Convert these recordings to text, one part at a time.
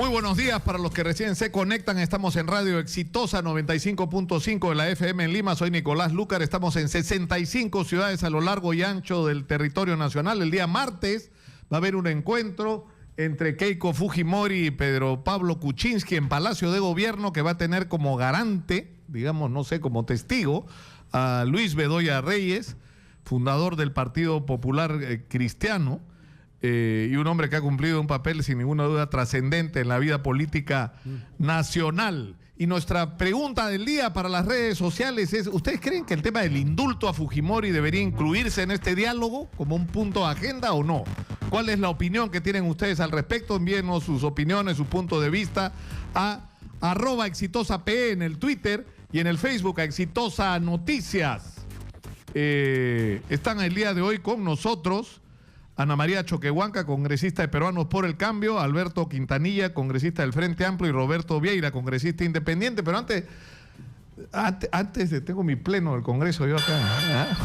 Muy buenos días para los que recién se conectan. Estamos en Radio Exitosa 95.5 de la FM en Lima. Soy Nicolás Lúcar. Estamos en 65 ciudades a lo largo y ancho del territorio nacional. El día martes va a haber un encuentro entre Keiko Fujimori y Pedro Pablo Kuczynski en Palacio de Gobierno, que va a tener como garante, digamos, no sé, como testigo, a Luis Bedoya Reyes, fundador del Partido Popular Cristiano, y un hombre que ha cumplido un papel sin ninguna duda trascendente en la vida política nacional. Y nuestra pregunta del día para las redes sociales es: ¿ustedes creen que el tema del indulto a Fujimori debería incluirse en este diálogo como un punto de agenda o no? ¿Cuál es la opinión que tienen ustedes al respecto? Envíenos sus opiniones, su punto de vista a @exitosap en el Twitter y en el Facebook a Exitosa Noticias. Están el día de hoy con nosotros Ana María Choquehuanca, congresista de Peruanos por el Cambio, Alberto Quintanilla, congresista del Frente Amplio, y Roberto Vieira, congresista independiente. Pero antes tengo mi pleno del Congreso yo acá,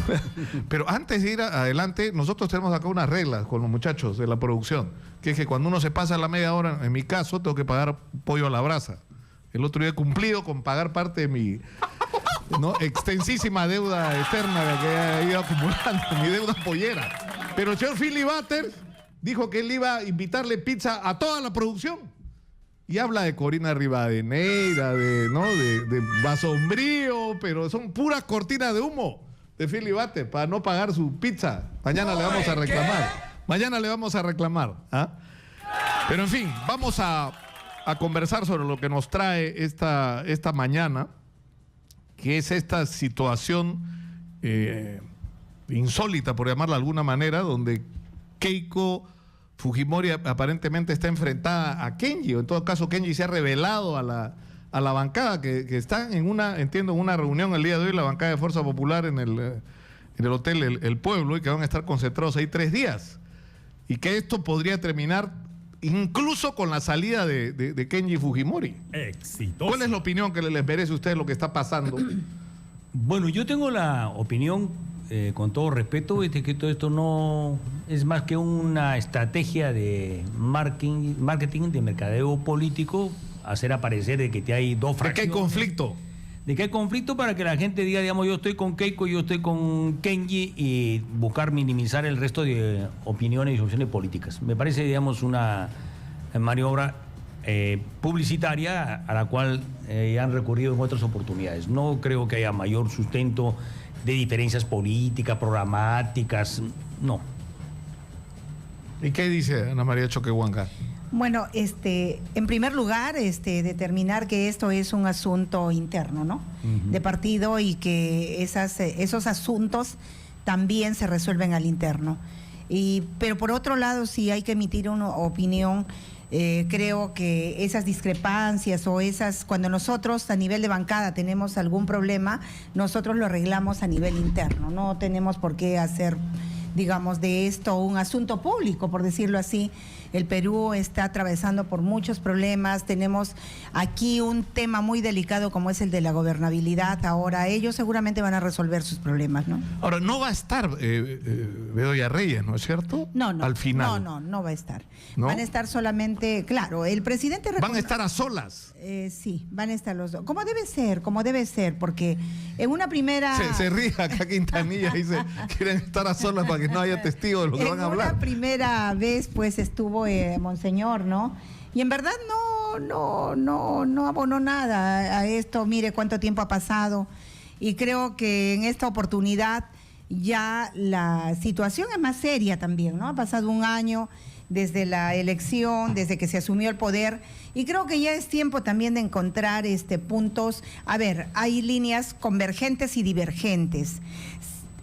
pero antes de ir adelante, nosotros tenemos acá unas reglas con los muchachos de la producción, que es que cuando uno se pasa la media hora, en mi caso, tengo que pagar pollo a la brasa. El otro día he cumplido con pagar parte de mi extensísima deuda externa que he ido acumulando, mi deuda pollera. Pero el señor Philly Butters dijo que él iba a invitarle pizza a toda la producción. Y habla de Corina Rivadeneira, de Basombrío, pero son puras cortinas de humo de Philly Butters para no pagar su pizza. Mañana le vamos a reclamar. Mañana le vamos a reclamar. Pero en fin, vamos a conversar sobre lo que nos trae esta mañana, que es esta situación insólita, por llamarla de alguna manera, donde Keiko Fujimori aparentemente está enfrentada a Kenji, o en todo caso Kenji se ha revelado a la bancada que está en una reunión el día de hoy, la bancada de Fuerza Popular en el Hotel el Pueblo, y que van a estar concentrados ahí 3 días, y que esto podría terminar incluso con la salida de Kenji Fujimori. Exitoso. ¿Cuál es la opinión que les merece a ustedes lo que está pasando? Bueno, yo tengo la opinión, con todo respeto, que todo esto no es más que una estrategia de marketing, de mercadeo político, hacer aparecer de que hay dos fracciones. ¿De qué hay conflicto? De que hay conflicto para que la gente diga, digamos, yo estoy con Keiko, yo estoy con Kenji, y buscar minimizar el resto de opiniones y opciones políticas. Me parece, digamos, una maniobra publicitaria a la cual han recurrido en otras oportunidades. No creo que haya mayor sustento de diferencias políticas, programáticas, no. ¿Y qué dice Ana María Choquehuanca? Bueno, en primer lugar, determinar que esto es un asunto interno, ¿no? De partido, y que esos asuntos también se resuelven al interno. Pero por otro lado, si hay que emitir una opinión, creo que esas discrepancias cuando nosotros a nivel de bancada tenemos algún problema, nosotros lo arreglamos a nivel interno. No tenemos por qué hacer, digamos, de esto un asunto público, por decirlo así. El Perú está atravesando por muchos problemas. Tenemos aquí un tema muy delicado como es el de la gobernabilidad. Ahora ellos seguramente van a resolver sus problemas, ¿no? Ahora, no va a estar Bedoya Reyes, ¿no es cierto? No. Al final. No va a estar. ¿No? Van a estar solamente, claro, el presidente... ¿Van a estar a solas? Sí, van a estar los dos. Como debe ser, porque en una primera... Se ríe acá Quintanilla, dice, quieren estar a solas para que no haya testigos de lo que van a hablar. En una primera vez, pues, estuvo Monseñor, ¿no? Y en verdad no abonó nada a esto. Mire cuánto tiempo ha pasado, y creo que en esta oportunidad ya la situación es más seria también, ¿no? Ha pasado un año desde la elección, desde que se asumió el poder, y creo que ya es tiempo también de encontrar puntos. A ver, hay líneas convergentes y divergentes.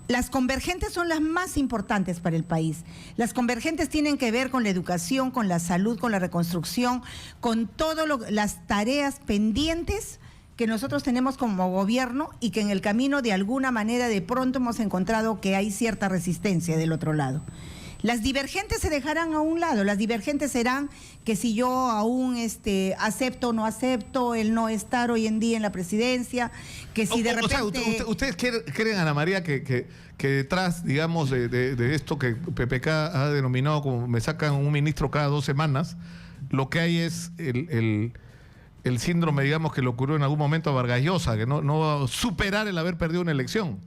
Las convergentes son las más importantes para el país. Las convergentes tienen que ver con la educación, con la salud, con la reconstrucción, con todas las tareas pendientes que nosotros tenemos como gobierno, y que en el camino de alguna manera de pronto hemos encontrado que hay cierta resistencia del otro lado. Las divergentes se dejarán a un lado. Las divergentes serán que si yo aún acepto o no acepto el no estar hoy en día en la presidencia, que si de repente... O sea, ¿ustedes creen, Ana María, que detrás, digamos, de esto que PPK ha denominado como me sacan un ministro cada 2 semanas, lo que hay es el síndrome, digamos, que le ocurrió en algún momento a Vargas Llosa, que no va a superar el haber perdido una elección.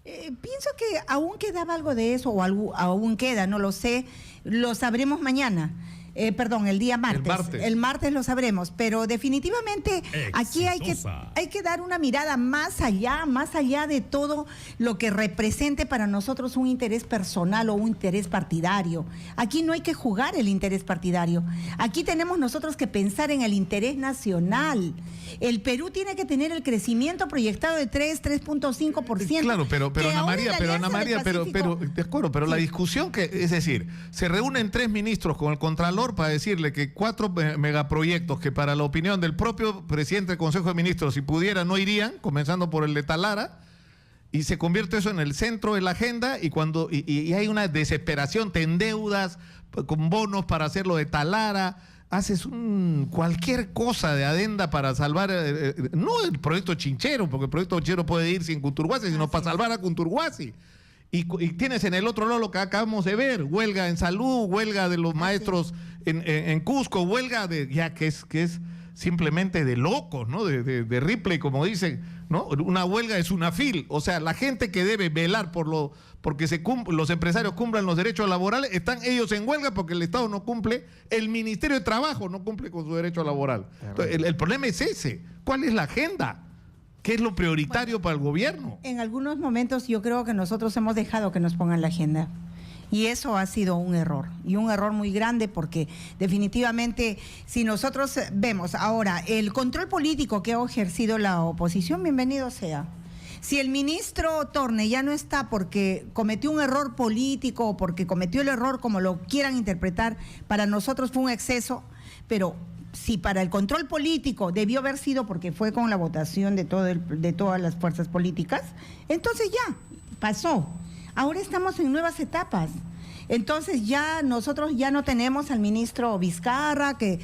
Pienso que aún quedaba algo de eso, o aún queda, no lo sé, lo sabremos mañana. Perdón, el día martes. El martes lo sabremos, pero definitivamente aquí hay que dar una mirada más allá de todo lo que represente para nosotros un interés personal o un interés partidario. Aquí no hay que jugar el interés partidario. Aquí tenemos nosotros que pensar en el interés nacional. El Perú tiene que tener el crecimiento proyectado de 3.5%. Claro, pero Ana María, de acuerdo, pero la discusión es decir, se reúnen 3 ministros con el Contralor para decirle que 4 megaproyectos que para la opinión del propio presidente del Consejo de Ministros, si pudiera, no irían, comenzando por el de Talara, y se convierte eso en el centro de la agenda, y hay una desesperación, te endeudas con bonos para hacerlo de Talara, haces cualquier cosa de adenda para salvar, no el proyecto Chinchero, porque el proyecto Chinchero puede ir sin Conturhuasi, sino para salvar a Conturhuasi. Y tienes en el otro lado lo que acabamos de ver, huelga en salud, huelga de los maestros en Cusco, huelga que es simplemente de locos, ¿no? De Ripley, como dicen, ¿no? Una huelga es una FIL. O sea, la gente que debe velar porque los empresarios cumplan los derechos laborales, están ellos en huelga porque el Estado no cumple, el Ministerio de Trabajo no cumple con su derecho laboral. Entonces, el problema es ese. ¿Cuál es la agenda? ¿Qué es lo prioritario para el gobierno? En algunos momentos yo creo que nosotros hemos dejado que nos pongan la agenda. Y eso ha sido un error, y un error muy grande, porque definitivamente si nosotros vemos ahora el control político que ha ejercido la oposición, bienvenido sea. Si el ministro Torne ya no está porque cometió un error político o porque cometió el error, como lo quieran interpretar, para nosotros fue un exceso, pero si para el control político debió haber sido porque fue con la votación de todas las fuerzas políticas, entonces ya pasó. Ahora estamos en nuevas etapas. Entonces ya nosotros ya no tenemos al ministro Vizcarra, que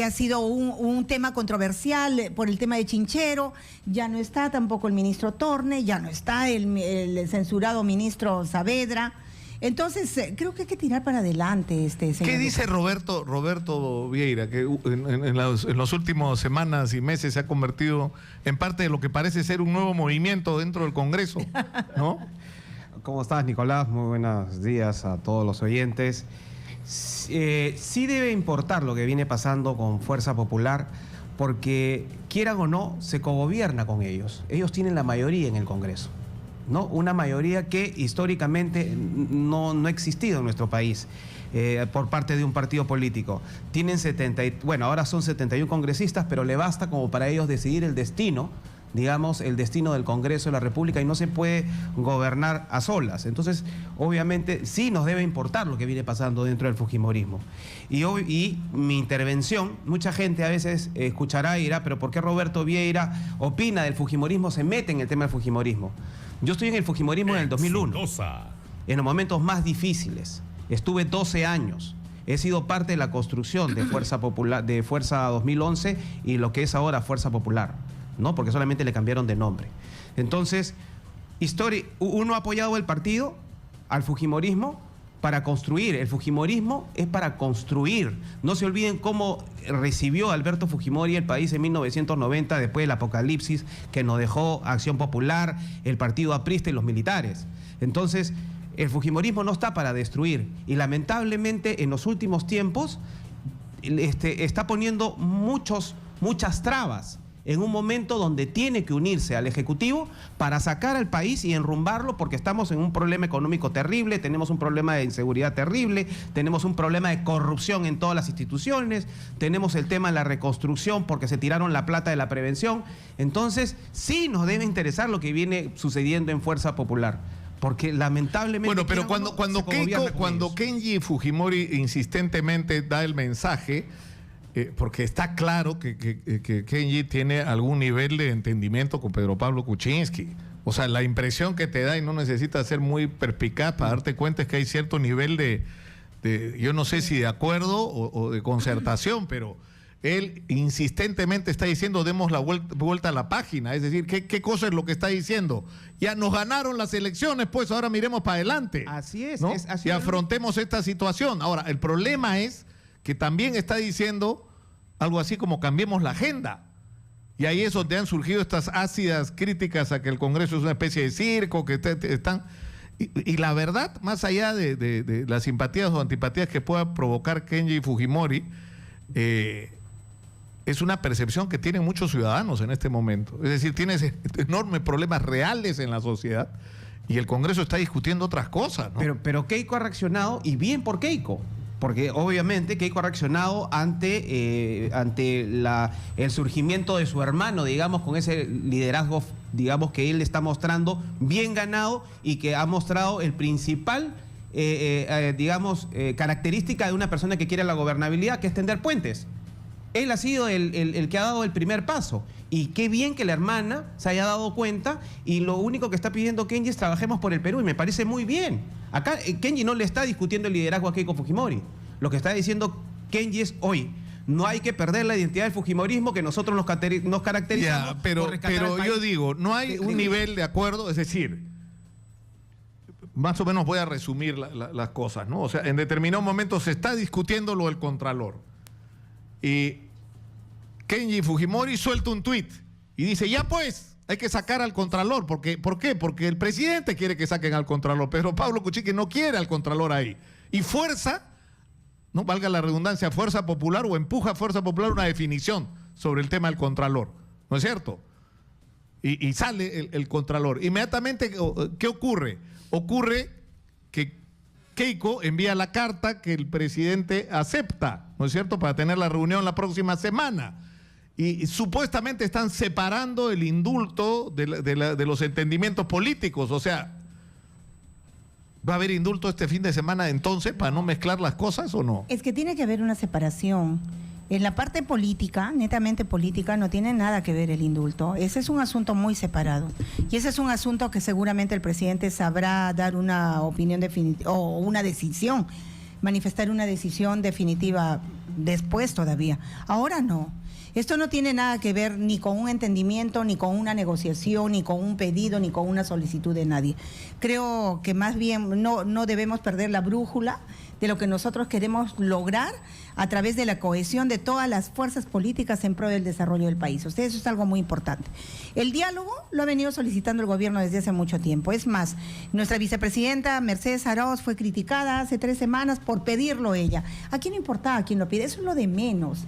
ha sido un tema controversial por el tema de Chinchero, ya no está tampoco el ministro Torne, ya no está el censurado ministro Saavedra. Entonces, creo que hay que tirar para adelante señor. ¿Qué dice Roberto Vieira, que en las últimas semanas y meses se ha convertido en parte de lo que parece ser un nuevo movimiento dentro del Congreso, ¿no? ¿Cómo estás, Nicolás? Muy buenos días a todos los oyentes. Sí debe importar lo que viene pasando con Fuerza Popular, porque quieran o no, se cogobierna con ellos. Ellos tienen la mayoría en el Congreso, ¿no? Una mayoría que históricamente no ha existido en nuestro país por parte de un partido político. Tienen ahora son 71 congresistas, pero le basta como para ellos decidir el destino, digamos, el destino del Congreso de la República, y no se puede gobernar a solas. Entonces, obviamente, sí nos debe importar lo que viene pasando dentro del fujimorismo. Y mi intervención, mucha gente a veces escuchará y dirá, pero ¿por qué Roberto Vieira opina del fujimorismo, se mete en el tema del fujimorismo? Yo estoy en el fujimorismo en el 2001, en los momentos más difíciles. Estuve 12 años. He sido parte de la construcción de Fuerza Popular, de Fuerza 2011 y lo que es ahora Fuerza Popular, ¿no? Porque solamente le cambiaron de nombre. Entonces, uno ha apoyado el partido al fujimorismo para construir. El fujimorismo es para construir. No se olviden cómo recibió Alberto Fujimori el país en 1990, después del apocalipsis que nos dejó Acción Popular, el partido aprista y los militares. Entonces, el fujimorismo no está para destruir, y lamentablemente en los últimos tiempos está poniendo muchas trabas en un momento donde tiene que unirse al Ejecutivo para sacar al país y enrumbarlo, porque estamos en un problema económico terrible, tenemos un problema de inseguridad terrible, tenemos un problema de corrupción en todas las instituciones, tenemos el tema de la reconstrucción porque se tiraron la plata de la prevención. Entonces, sí nos debe interesar lo que viene sucediendo en Fuerza Popular, porque lamentablemente... Bueno, pero cuando Kenji Fujimori insistentemente da el mensaje... porque está claro que Kenji tiene algún nivel de entendimiento con Pedro Pablo Kuczynski. O sea, la impresión que te da, y no necesitas ser muy perspicaz para darte cuenta, es que hay cierto nivel de yo no sé si de acuerdo o de concertación, pero él insistentemente está diciendo, demos la vuelta a la página. Es decir, ¿qué cosa es lo que está diciendo? Ya nos ganaron las elecciones, pues ahora miremos para adelante. Así es. ¿no? Y afrontemos esta situación. Ahora, el problema es que también está diciendo algo así como cambiemos la agenda. Y ahí es donde han surgido estas ácidas críticas a que el Congreso es una especie de circo, que están... Y la verdad, más allá de las simpatías o antipatías que pueda provocar Kenji Fujimori, es una percepción que tienen muchos ciudadanos en este momento. Es decir, tienes enormes problemas reales en la sociedad y el Congreso está discutiendo otras cosas, ¿no? Pero Keiko ha reaccionado, y bien por Keiko. Porque obviamente Keiko ha reaccionado ante el surgimiento de su hermano, digamos, con ese liderazgo, digamos, que él está mostrando bien ganado y que ha mostrado el principal, característica de una persona que quiere la gobernabilidad, que es tender puentes. Él ha sido el que ha dado el primer paso. Y qué bien que la hermana se haya dado cuenta, y lo único que está pidiendo Kenji es trabajemos por el Perú, y me parece muy bien. Acá Kenji no le está discutiendo el liderazgo a Keiko Fujimori. Lo que está diciendo Kenji es, hoy no hay que perder la identidad del fujimorismo que nosotros nos caracterizamos. Pero yo digo, no hay un nivel de acuerdo, es decir, más o menos voy a resumir las cosas, ¿no? O sea, en determinado momento se está discutiendo lo del Contralor. Y Kenji Fujimori suelta un tuit y dice, ya pues, hay que sacar al Contralor. ¿Por qué? Porque el presidente quiere que saquen al Contralor. Pedro Pablo Kuczynski no quiere al Contralor ahí. Y fuerza, no valga la redundancia, fuerza popular, o empuja a Fuerza Popular una definición sobre el tema del Contralor. ¿No es cierto? Y sale el Contralor. Inmediatamente, ¿qué ocurre? Ocurre que Keiko envía la carta que el presidente acepta, ¿no es cierto?, para tener la reunión la próxima semana. Y supuestamente están separando el indulto de los entendimientos políticos. O sea, ¿va a haber indulto este fin de semana entonces para no mezclar las cosas o no? Es que tiene que haber una separación. En la parte política, netamente política, no tiene nada que ver el indulto. Ese es un asunto muy separado. Y ese es un asunto que seguramente el presidente sabrá dar una opinión definitiva o una decisión, manifestar una decisión definitiva después todavía. Ahora no. Esto no tiene nada que ver ni con un entendimiento, ni con una negociación, ni con un pedido, ni con una solicitud de nadie. Creo que más bien no debemos perder la brújula de lo que nosotros queremos lograr a través de la cohesión de todas las fuerzas políticas en pro del desarrollo del país. Eso es algo muy importante. El diálogo lo ha venido solicitando el gobierno desde hace mucho tiempo. Es más, nuestra vicepresidenta Mercedes Arauz fue criticada hace 3 semanas por pedirlo ella. ¿A quién le importaba quién lo pide? Eso es lo de menos.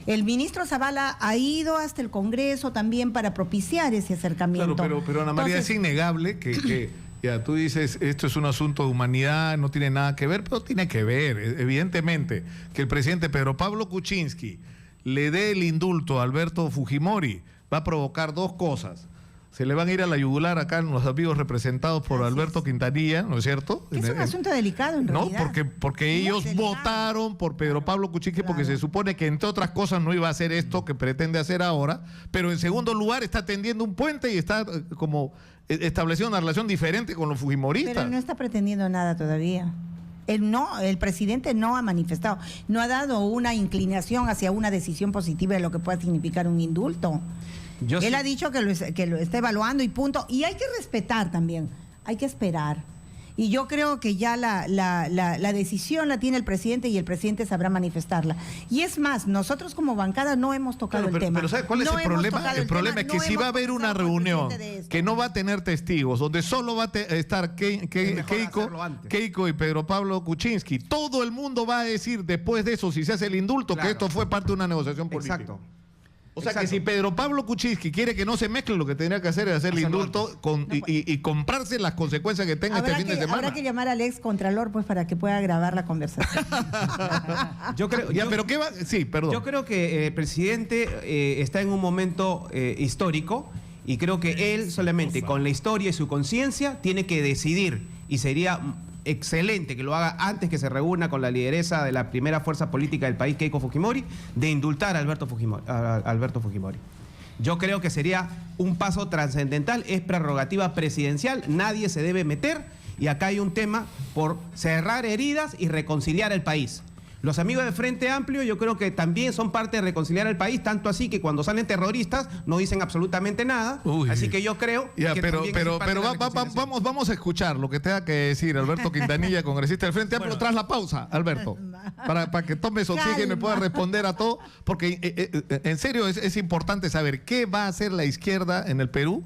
El ministro Zavala ha ido hasta el Congreso también para propiciar ese acercamiento. Claro, pero Ana María, entonces, es innegable que ya tú dices, esto es un asunto de humanidad, no tiene nada que ver, pero tiene que ver, evidentemente, que el presidente Pedro Pablo Kuczynski le dé el indulto a Alberto Fujimori, va a provocar 2 cosas. Se le van a ir a la yugular acá los amigos representados por Alberto Quintanilla, ¿no es cierto? Es un asunto delicado en realidad. No, porque ellos votaron por Pedro Pablo Kuczynski, claro, porque se supone que entre otras cosas no iba a hacer esto que pretende hacer ahora, pero en segundo lugar está tendiendo un puente y está como estableciendo una relación diferente con los fujimoristas. Pero no está pretendiendo nada todavía. El presidente no ha manifestado, no ha dado una inclinación hacia una decisión positiva de lo que pueda significar un indulto. Él ha dicho que lo está evaluando y punto. Y hay que respetar también, hay que esperar. Y yo creo que ya la decisión la tiene el presidente y el presidente sabrá manifestarla. Y es más, nosotros como bancada no hemos tocado el tema. Pero ¿sabes cuál es el problema? El problema es que si va a haber una reunión que no va a tener testigos, donde solo va a estar Keiko y Pedro Pablo Kuczynski, todo el mundo va a decir después de eso, si se hace el indulto, claro, que esto fue parte de una negociación política. Exacto. O sea, que si Pedro Pablo Kuczynski quiere que no se mezcle, lo que tendría que hacer es hacer el indulto y comprarse las consecuencias que tenga este fin de semana. Habrá que llamar al ex Contralor pues para que pueda grabar la conversación. Sí, perdón. Yo creo que el presidente está en un momento histórico, y creo que él solamente con la historia y su conciencia tiene que decidir, y sería excelente que lo haga antes que se reúna con la lideresa de la primera fuerza política del país, Keiko Fujimori, de indultar a Alberto Fujimori. Yo creo que sería un paso trascendental, es prerrogativa presidencial, nadie se debe meter, y acá hay un tema por cerrar heridas y reconciliar el país. Los amigos de Frente Amplio yo creo que también son parte de reconciliar el país, tanto así que cuando salen terroristas no dicen absolutamente nada. Uy. Así que yo creo Ya, que pero también eso es parte de la reconciliación. vamos a escuchar lo que tenga que decir Alberto Quintanilla, congresista del Frente Amplio, tras la pausa, Alberto, para que tomes oxígeno y pueda responder a todo, porque en serio es importante saber qué va a hacer la izquierda en el Perú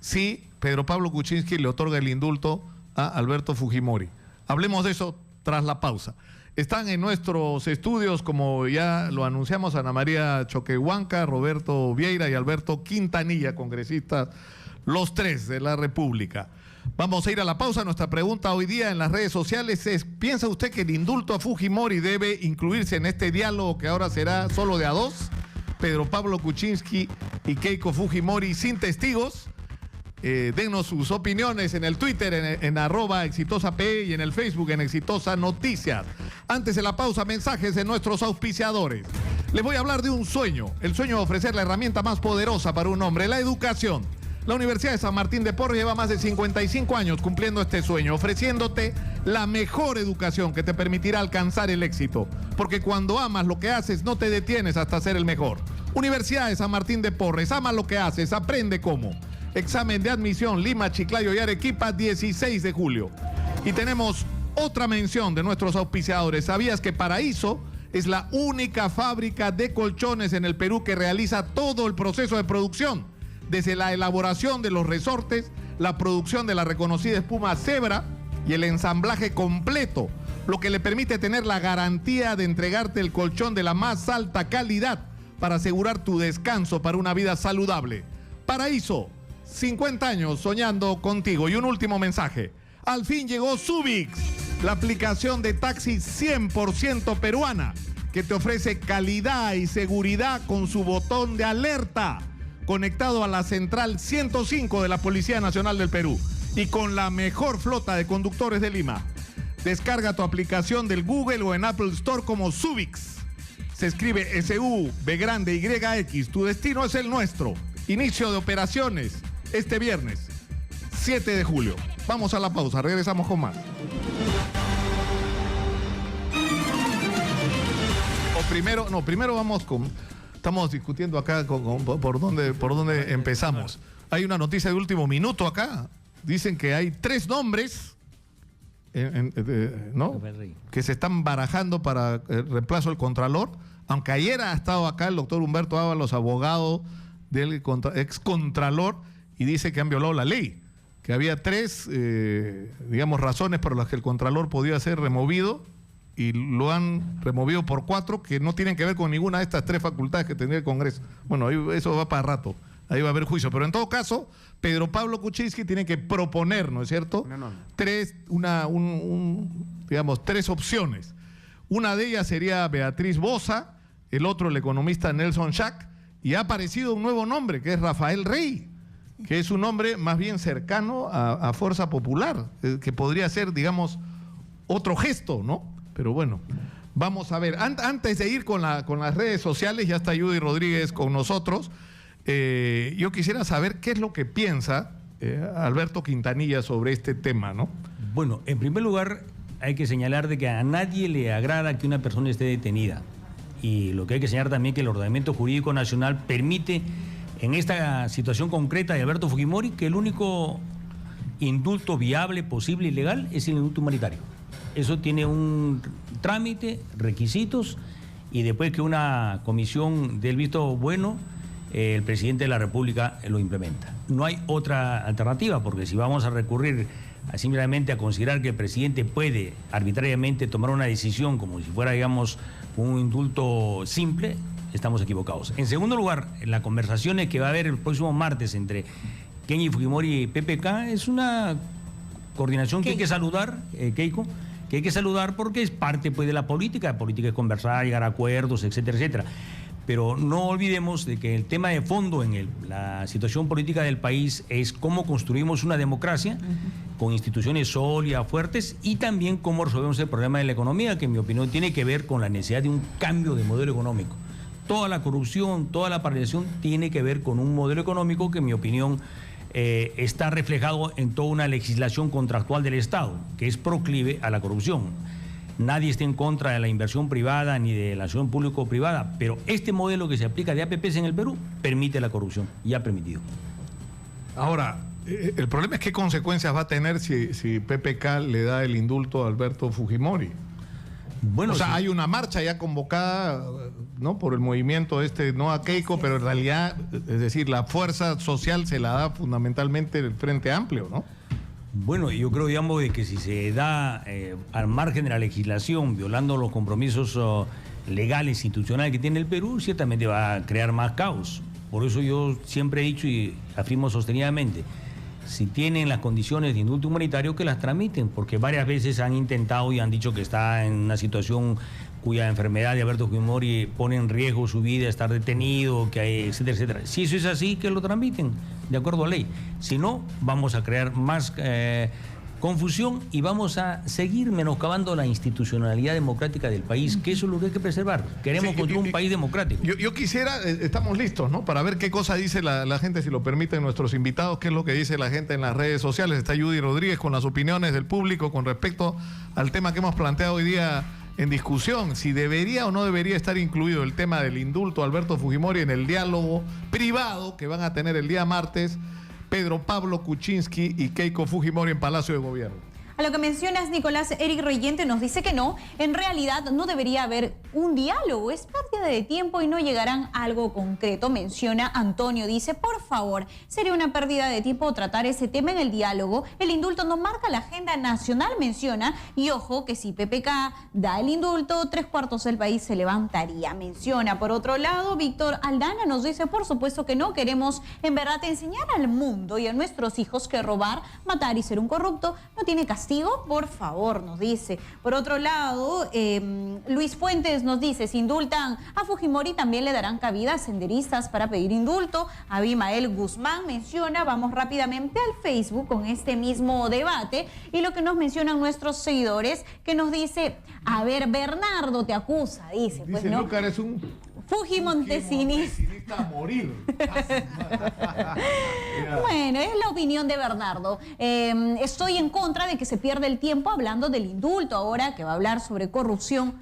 si Pedro Pablo Kuczynski le otorga el indulto a Alberto Fujimori. Hablemos de eso tras la pausa. Están en nuestros estudios, como ya lo anunciamos, Ana María Choquehuanca, Roberto Vieira y Alberto Quintanilla, congresistas, los tres de la República. Vamos a ir a la pausa. Nuestra pregunta hoy día en las redes sociales es: ¿piensa usted que el indulto a Fujimori debe incluirse en este diálogo que ahora será solo de a dos? Pedro Pablo Kuczynski y Keiko Fujimori sin testigos. Denos sus opiniones en el Twitter, en @exitosap y en el Facebook en Exitosa Noticias. Antes de la pausa, mensajes de nuestros auspiciadores. Les voy a hablar de un sueño, el sueño de ofrecer la herramienta más poderosa para un hombre, la educación. La Universidad de San Martín de Porres lleva más de 55 años cumpliendo este sueño, ofreciéndote la mejor educación que te permitirá alcanzar el éxito. Porque cuando amas lo que haces, no te detienes hasta ser el mejor. Universidad de San Martín de Porres, ama lo que haces, aprende cómo. Examen de admisión Lima, Chiclayo y Arequipa, 16 de julio. Y tenemos otra mención de nuestros auspiciadores. ¿Sabías que Paraíso es la única fábrica de colchones en el Perú que realiza todo el proceso de producción? Desde la elaboración de los resortes, la producción de la reconocida espuma Zebra y el ensamblaje completo, lo que le permite tener la garantía de entregarte el colchón de la más alta calidad para asegurar tu descanso para una vida saludable. Paraíso, 50 años soñando contigo. Y un último mensaje. Al fin llegó Subix, la aplicación de taxi 100% peruana, que te ofrece calidad y seguridad con su botón de alerta, conectado a la central 105 de la Policía Nacional del Perú y con la mejor flota de conductores de Lima. Descarga tu aplicación del Google o en Apple Store como Subix. Se escribe S-U-B grande Y-X. Tu destino es el nuestro. Inicio de operaciones este viernes, 7 de julio. Vamos a la pausa, regresamos con más. Primero vamos con... Estamos discutiendo acá por dónde empezamos. Hay una noticia de último minuto acá. Dicen que hay 3 nombres, ¿no?, que se están barajando para el reemplazo del Contralor. Aunque ayer ha estado acá el doctor Humberto Ábalos, abogado del ex Contralor, y dice que han violado la ley, que había 3, razones por las que el Contralor podía ser removido, y lo han removido por 4 que no tienen que ver con ninguna de estas 3 facultades que tendría el Congreso. Bueno, eso va para rato, ahí va a haber juicio, pero en todo caso, Pedro Pablo Kuczynski tiene que proponer, ¿no es cierto?, 3 opciones. Una de ellas sería Beatriz Boza, el otro el economista Nelson Schack, y ha aparecido un nuevo nombre, que es Rafael Rey, que es un hombre más bien cercano a Fuerza Popular, que podría ser, digamos, otro gesto, ¿no? Pero bueno, vamos a ver. Antes de ir con las redes sociales, ya está Judy Rodríguez con nosotros. Yo quisiera saber qué es lo que piensa Alberto Quintanilla sobre este tema, ¿no? Bueno, en primer lugar, hay que señalar de que a nadie le agrada que una persona esté detenida. Y lo que hay que señalar también es que el ordenamiento jurídico nacional permite, en esta situación concreta de Alberto Fujimori, que el único indulto viable, posible y legal es el indulto humanitario. Eso tiene un trámite, requisitos, y después que una comisión dé el visto bueno, el presidente de la República lo implementa. No hay otra alternativa, porque si vamos a recurrir simplemente a considerar que el presidente puede arbitrariamente tomar una decisión como si fuera, digamos, un indulto simple, estamos equivocados. En segundo lugar, en las conversaciones que va a haber el próximo martes entre Kenji Fujimori y PPK, es una coordinación que hay que saludar, Keiko, que hay que saludar porque es parte, pues, de la política. La política es conversar, llegar a acuerdos, etcétera, etcétera. Pero no olvidemos de que el tema de fondo en la situación política del país es cómo construimos una democracia con instituciones sólidas, fuertes, y también cómo resolvemos el problema de la economía, que en mi opinión tiene que ver con la necesidad de un cambio de modelo económico. Toda la corrupción, toda la paralización tiene que ver con un modelo económico que en mi opinión está reflejado en toda una legislación contractual del Estado, que es proclive a la corrupción. nadie está en contra de la inversión privada ni de la acción público-privada, pero este modelo que se aplica de APPs en el Perú permite la corrupción y ha permitido. Ahora, el problema es qué consecuencias va a tener si PPK le da el indulto a Alberto Fujimori. Bueno, o sea, sí. hay una marcha ya convocada, ¿no?, por el movimiento no a Keiko, pero en realidad, es decir, la fuerza social se la da fundamentalmente el Frente Amplio, ¿no? Bueno, yo creo, digamos, de que si se da al margen de la legislación, violando los compromisos legales, institucionales que tiene el Perú, ciertamente va a crear más caos. Por eso yo siempre he dicho y afirmo sostenidamente, si tienen las condiciones de indulto humanitario, que las tramiten, porque varias veces han intentado y han dicho que está en una situación cuya enfermedad de Alberto Fujimori pone en riesgo su vida, estar detenido, que hay, etcétera, etcétera. Si eso es así, que lo tramiten, de acuerdo a ley. Si no, vamos a crear más confusión y vamos a seguir menoscabando la institucionalidad democrática del país, que eso es lo que hay que preservar. Queremos construir un país democrático. Yo quisiera, estamos listos, ¿no?, para ver qué cosa dice la gente, si lo permiten nuestros invitados, qué es lo que dice la gente en las redes sociales. Está Judy Rodríguez con las opiniones del público con respecto al tema que hemos planteado hoy día en discusión, si debería o no debería estar incluido el tema del indulto a Alberto Fujimori en el diálogo privado que van a tener el día martes Pedro Pablo Kuczynski y Keiko Fujimori en Palacio de Gobierno. A lo que mencionas, Nicolás, Eric Reyente nos dice que no, en realidad no debería haber un diálogo, es pérdida de tiempo y no llegarán a algo concreto, menciona Antonio. Dice, por favor, sería una pérdida de tiempo tratar ese tema en el diálogo, el indulto no marca la agenda nacional, menciona, y ojo que si PPK da el indulto, 3/4 del país se levantaría, menciona. Por otro lado, Víctor Aldana nos dice, por supuesto que no, queremos en verdad enseñar al mundo y a nuestros hijos que robar, matar y ser un corrupto no tiene castigo, por favor, nos dice. Por otro lado, Luis Fuentes nos dice, si indultan a Fujimori también le darán cabida a senderistas para pedir indulto. Abimael Guzmán menciona, vamos rápidamente al Facebook con este mismo debate y lo que nos mencionan nuestros seguidores, que nos dice, a ver, Bernardo te acusa, dice. Pues, Dice, ¿no? Lúcar es un Fujimontesini. a morir. Bueno, es la opinión de Bernardo. Estoy en contra de que se pierda el tiempo hablando del indulto, ahora que va a hablar sobre corrupción.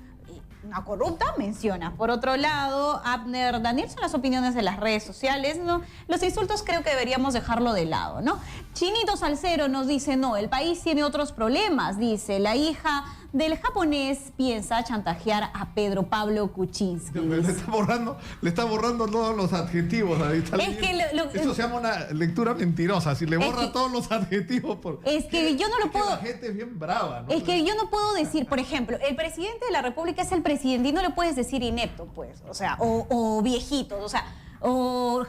Una corrupta, menciona. Por otro lado, Abner Daniel, son las opiniones de las redes sociales, ¿no? Los insultos creo que deberíamos dejarlo de lado, ¿no? Chinito Salcero nos dice, no, el país tiene otros problemas, dice, la hija del japonés piensa chantajear a Pedro Pablo Kuczynski. Le está borrando todos los adjetivos. Es que eso se llama una lectura mentirosa. Si le borra que, todos los adjetivos. Es que yo no lo puedo. La gente es bien brava, ¿no? Es que yo no puedo decir, por ejemplo, el presidente de la República es el presidente y no le puedes decir inepto, pues, o sea, o viejito, o sea, o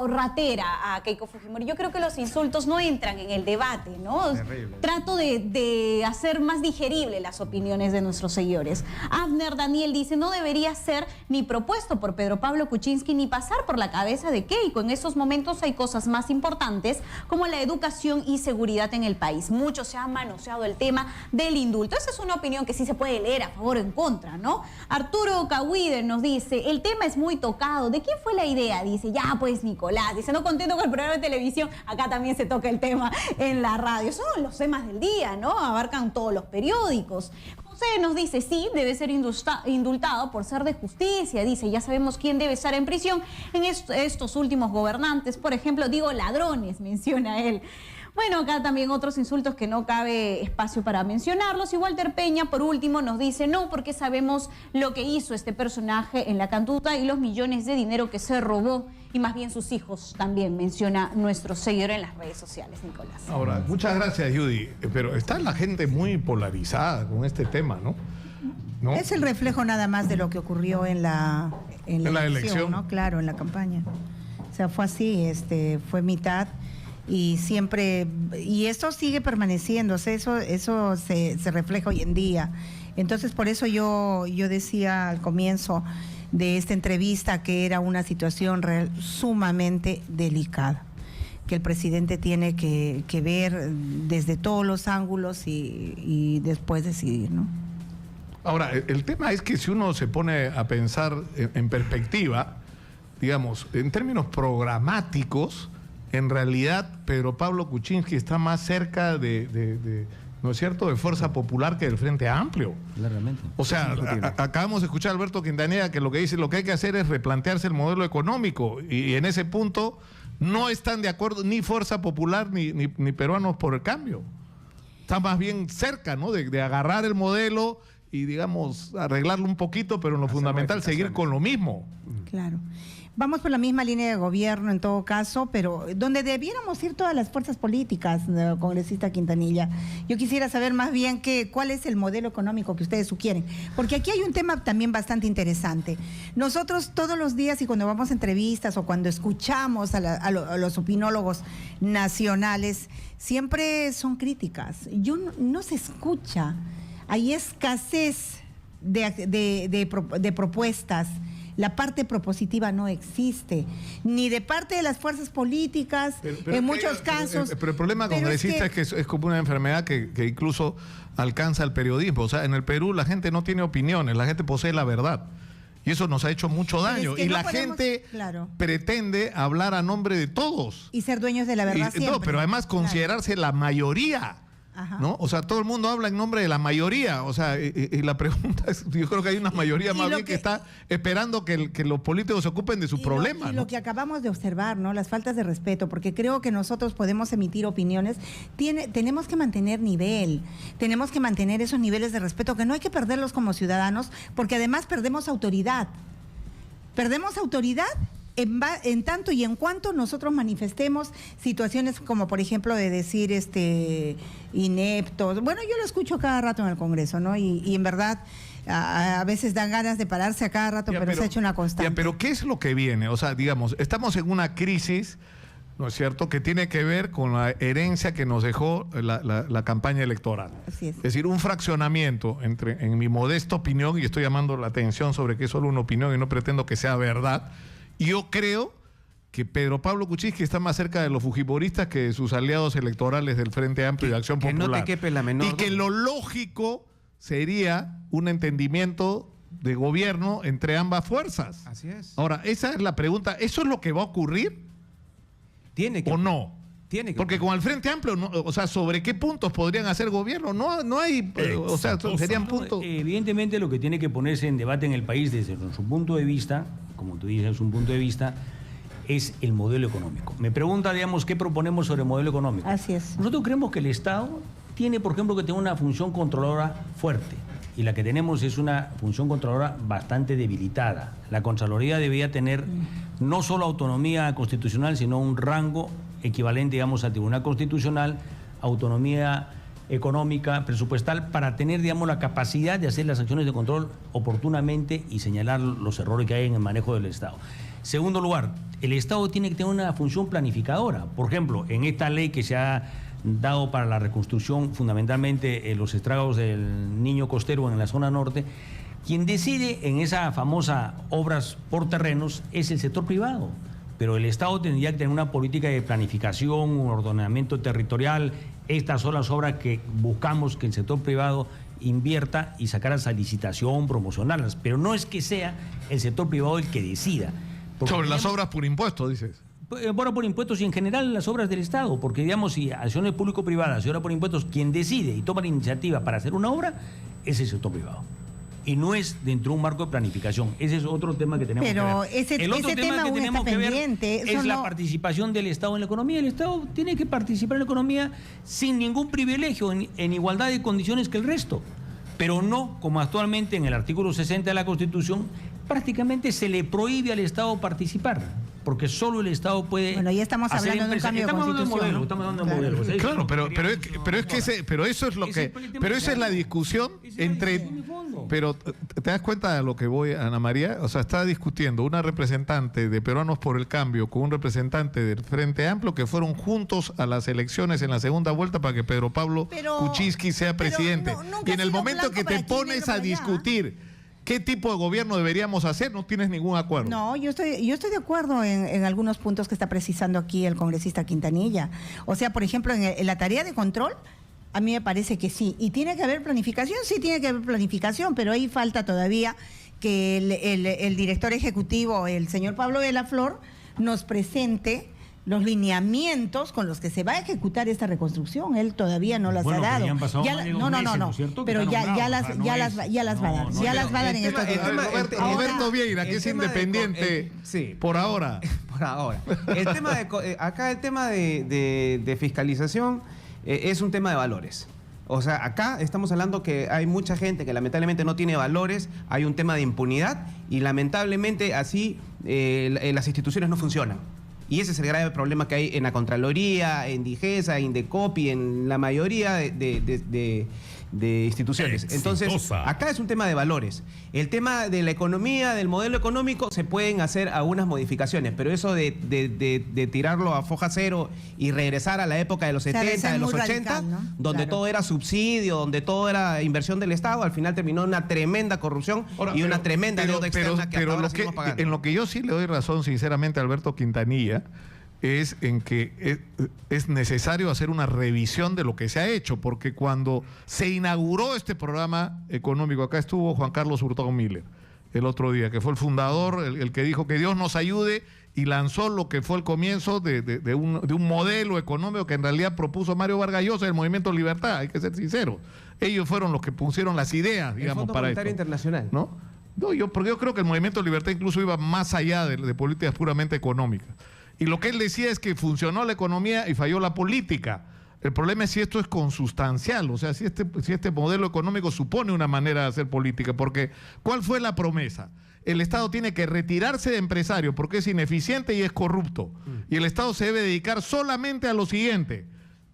ratera a Keiko Fujimori. Yo creo que los insultos no entran en el debate, ¿no? Terrible. Trato de hacer más digerible las opiniones de nuestros seguidores. Abner Daniel dice, no debería ser ni propuesto por Pedro Pablo Kuczynski ni pasar por la cabeza de Keiko. En estos momentos hay cosas más importantes como la educación y seguridad en el país. Mucho se ha manoseado el tema del indulto. Esa es una opinión que sí se puede leer a favor o en contra, ¿no? Arturo Cahuide nos dice, el tema es muy tocado. ¿De quién fue la idea? Dice, ya pues Nicolás, dice, no contento con el programa de televisión, acá también se toca el tema en la radio. Son los temas del día, ¿no? Abarcan todos los periódicos. José nos dice, sí, debe ser indultado por ser de justicia. Dice, ya sabemos quién debe estar en prisión en estos últimos gobernantes. Por ejemplo, digo ladrones, menciona él. Bueno, acá también otros insultos que no cabe espacio para mencionarlos. Y Walter Peña, por último, nos dice no, porque sabemos lo que hizo este personaje en la cantuta y los millones de dinero que se robó. Y más bien sus hijos también, menciona nuestro seguidor en las redes sociales, Nicolás. Ahora, muchas gracias, Judy. Pero está la gente muy polarizada con este tema, ¿no? Es el reflejo nada más de lo que ocurrió en la elección, ¿no? Claro, en la campaña. O sea, fue así, fue mitad. Y siempre, y esto sigue permaneciendo, o sea, eso se refleja hoy en día. Entonces, por eso yo decía al comienzo de esta entrevista que era una situación sumamente delicada, que el presidente tiene que ver desde todos los ángulos y después decidir, ¿no? Ahora, el tema es que si uno se pone a pensar en perspectiva, digamos, en términos programáticos, en realidad Pedro Pablo Kuczynski está más cerca de ¿no es cierto?, de Fuerza Popular que del Frente Amplio. Claramente. O sea, acabamos de escuchar a Alberto Quintanilla que lo que dice, lo que hay que hacer es replantearse el modelo económico, y en ese punto no están de acuerdo ni Fuerza Popular ni Peruanos por el Cambio. Está más bien cerca, ¿no?, de agarrar el modelo y, digamos, arreglarlo un poquito, pero en lo fundamental seguir con lo mismo. Claro. Vamos por la misma línea de gobierno en todo caso, pero donde debiéramos ir todas las fuerzas políticas, congresista Quintanilla. Yo quisiera saber más bien cuál es el modelo económico que ustedes sugieren, porque aquí hay un tema también bastante interesante. Nosotros todos los días, y cuando vamos a entrevistas o cuando escuchamos a los opinólogos nacionales, siempre son críticas. No se escucha, hay escasez de propuestas. La parte propositiva no existe, ni de parte de las fuerzas políticas, en muchos casos. Pero el problema, congresista, es que es como una enfermedad que incluso alcanza el periodismo. O sea, en el Perú la gente no tiene opiniones, la gente posee la verdad. Y eso nos ha hecho mucho daño. Y la gente pretende hablar a nombre de todos. Y ser dueños de la verdad siempre. No, pero además considerarse la mayoría. Ajá. ¿No? O sea, todo el mundo habla en nombre de la mayoría. O sea, y la pregunta es, yo creo que hay una mayoría más bien que está esperando que los políticos se ocupen de su problema. Y lo que acabamos de observar, ¿no?, las faltas de respeto, porque creo que nosotros podemos emitir opiniones, tenemos que mantener nivel, tenemos que mantener esos niveles de respeto, que no hay que perderlos como ciudadanos, porque además perdemos autoridad. Perdemos autoridad en tanto y en cuanto nosotros manifestemos situaciones como, por ejemplo, de decir ineptos. Bueno, yo lo escucho cada rato en el Congreso, ¿no? Y en verdad a veces dan ganas de pararse a cada rato, pero se ha hecho una constante. Pero ¿qué es lo que viene? O sea, digamos, estamos en una crisis, ¿no es cierto?, que tiene que ver con la herencia que nos dejó la campaña electoral. Así es. Es decir, un fraccionamiento en mi modesta opinión, y estoy llamando la atención sobre que es solo una opinión y no pretendo que sea verdad. Yo creo que Pedro Pablo Kuczynski está más cerca de los fujimoristas que de sus aliados electorales del Frente Amplio y de Acción Popular. Que no te quepe la menor. Y que lo lógico sería un entendimiento de gobierno entre ambas fuerzas. Así es. Ahora, esa es la pregunta. ¿Eso es lo que va a ocurrir? ¿Tiene que ¿O no? Tiene que Porque con el Frente Amplio, no, o sea, ¿sobre qué puntos podrían hacer gobierno? No hay, o sea, serían puntos. Evidentemente lo que tiene que ponerse en debate en el país desde su punto de vista, como tú dices, un punto de vista, es el modelo económico. Me pregunta, digamos, ¿qué proponemos sobre el modelo económico? Así es. Nosotros creemos que el Estado tiene, por ejemplo, que tener una función controladora fuerte. Y la que tenemos es una función controladora bastante debilitada. La Contraloría debería tener no solo autonomía constitucional, sino un rango equivalente, digamos, al Tribunal Constitucional, autonomía económica, presupuestal, para tener, digamos, la capacidad de hacer las acciones de control oportunamente y señalar los errores que hay en el manejo del Estado. Segundo lugar, el Estado tiene que tener una función planificadora. Por ejemplo, en esta ley que se ha dado para la reconstrucción, fundamentalmente los estragos del Niño Costero en la zona norte, quien decide en esa famosa obras por terrenos es el sector privado. Pero el Estado tendría que tener una política de planificación, un ordenamiento territorial. Estas son las obras que buscamos que el sector privado invierta y sacarlas a licitación, promocionarlas. Pero no es que sea el sector privado el que decida. Sobre las obras por impuestos, dices. Bueno, por impuestos y en general las obras del Estado, porque digamos, si acciones público-privadas y obras por impuestos, quien decide y toma la iniciativa para hacer una obra es el sector privado. Y no es dentro de un marco de planificación. Ese es otro tema que tenemos que ver. El otro tema que tenemos que ver es la participación del Estado en la economía. El Estado tiene que participar en la economía sin ningún privilegio, en igualdad de condiciones que el resto. Pero no, como actualmente en el artículo 60 de la Constitución, prácticamente se le prohíbe al Estado participar, porque solo el Estado puede. Bueno, ya estamos hablando de un cambio de constitución. Estamos hablando de modelos. Claro, pero eso es lo que, pero esa es la discusión entre. Pero te das cuenta de lo que voy, Ana María, o sea, está discutiendo una representante de Peruanos por el Cambio con un representante del Frente Amplio que fueron juntos a las elecciones en la segunda vuelta para que Pedro Pablo Kuczynski sea presidente. Y en el momento que te pones a discutir ¿qué tipo de gobierno deberíamos hacer? No tienes ningún acuerdo. No, yo estoy de acuerdo en algunos puntos que está precisando aquí el congresista Quintanilla. O sea, por ejemplo, en la tarea de control, a mí me parece que sí. ¿Y tiene que haber planificación? Sí, tiene que haber planificación, pero ahí falta todavía que el director ejecutivo, el señor Pablo de la Flor, nos presente los lineamientos con los que se va a ejecutar esta reconstrucción. Él todavía no las ha Bueno, pero dado. ya han pasado Ya más de no, dos no, meses, no, ¿no es cierto? pero Que ya, está ya nombrado, las, o sea, ya no las, es- ya las va a dar, no, ya las va a dar en estos días. Roberto Vieira, que es independiente sí. por ahora. Por ahora. Acá el tema de fiscalización es un tema de valores. O sea, acá estamos hablando que hay mucha gente que lamentablemente no tiene valores, hay un tema de impunidad y lamentablemente así las instituciones no funcionan. Y ese es el grave problema que hay en la Contraloría, en Digesa, en Indecopi, en la mayoría de instituciones. Entonces, Exitosa. acá es un tema de valores. El tema de la economía, del modelo económico, se pueden hacer algunas modificaciones, pero eso de tirarlo a foja cero y regresar a la época de los sea, 70, ser de los muy 80, radical, ¿no? donde Claro. todo era subsidio, donde todo era inversión del Estado, al final terminó una tremenda corrupción Ahora, y una tremenda deuda externa que hasta ahora seguimos pagando. en lo que yo sí le doy razón, sinceramente, a Alberto Quintanilla, es en que es necesario hacer una revisión de lo que se ha hecho, porque cuando se inauguró este programa económico, acá estuvo Juan Carlos Hurtado Miller el otro día, que fue el fundador, el que dijo que Dios nos ayude y lanzó lo que fue el comienzo de un modelo económico que en realidad propuso Mario Vargas Llosa del Movimiento Libertad, hay que ser sinceros. Ellos fueron los que pusieron las ideas, El digamos, Fondo para Monetario esto. Internacional. ¿No? No, porque yo creo que el Movimiento Libertad incluso iba más allá de políticas puramente económicas. Y lo que él decía es que funcionó la economía y falló la política. El problema es si esto es consustancial, o sea, si este modelo económico supone una manera de hacer política, porque ¿cuál fue la promesa? El Estado tiene que retirarse de empresario porque es ineficiente y es corrupto. Y el Estado se debe dedicar solamente a lo siguiente,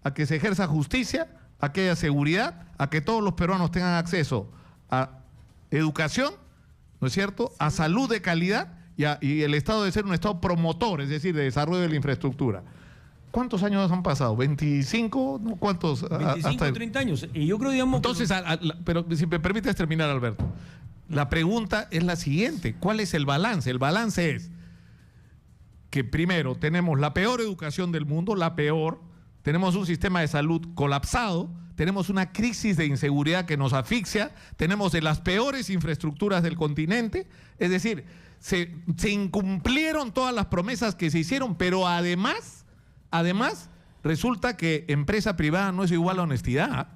a que se ejerza justicia, a que haya seguridad, a que todos los peruanos tengan acceso a educación, ¿no es cierto?, a salud de calidad y el Estado debe ser un Estado promotor, es decir, de desarrollo de la infraestructura. ¿Cuántos años han pasado? ¿25? ¿No? ¿Cuántos? 25, 30 años. Y yo creo, digamos... que- Entonces, pero si me permites terminar, Alberto, la pregunta es la siguiente. ¿Cuál es el balance? El balance es que primero tenemos la peor educación del mundo, la peor, tenemos un sistema de salud colapsado, tenemos una crisis de inseguridad que nos asfixia, tenemos de las peores infraestructuras del continente, es decir, se incumplieron todas las promesas que se hicieron, pero además, resulta que empresa privada no es igual a honestidad.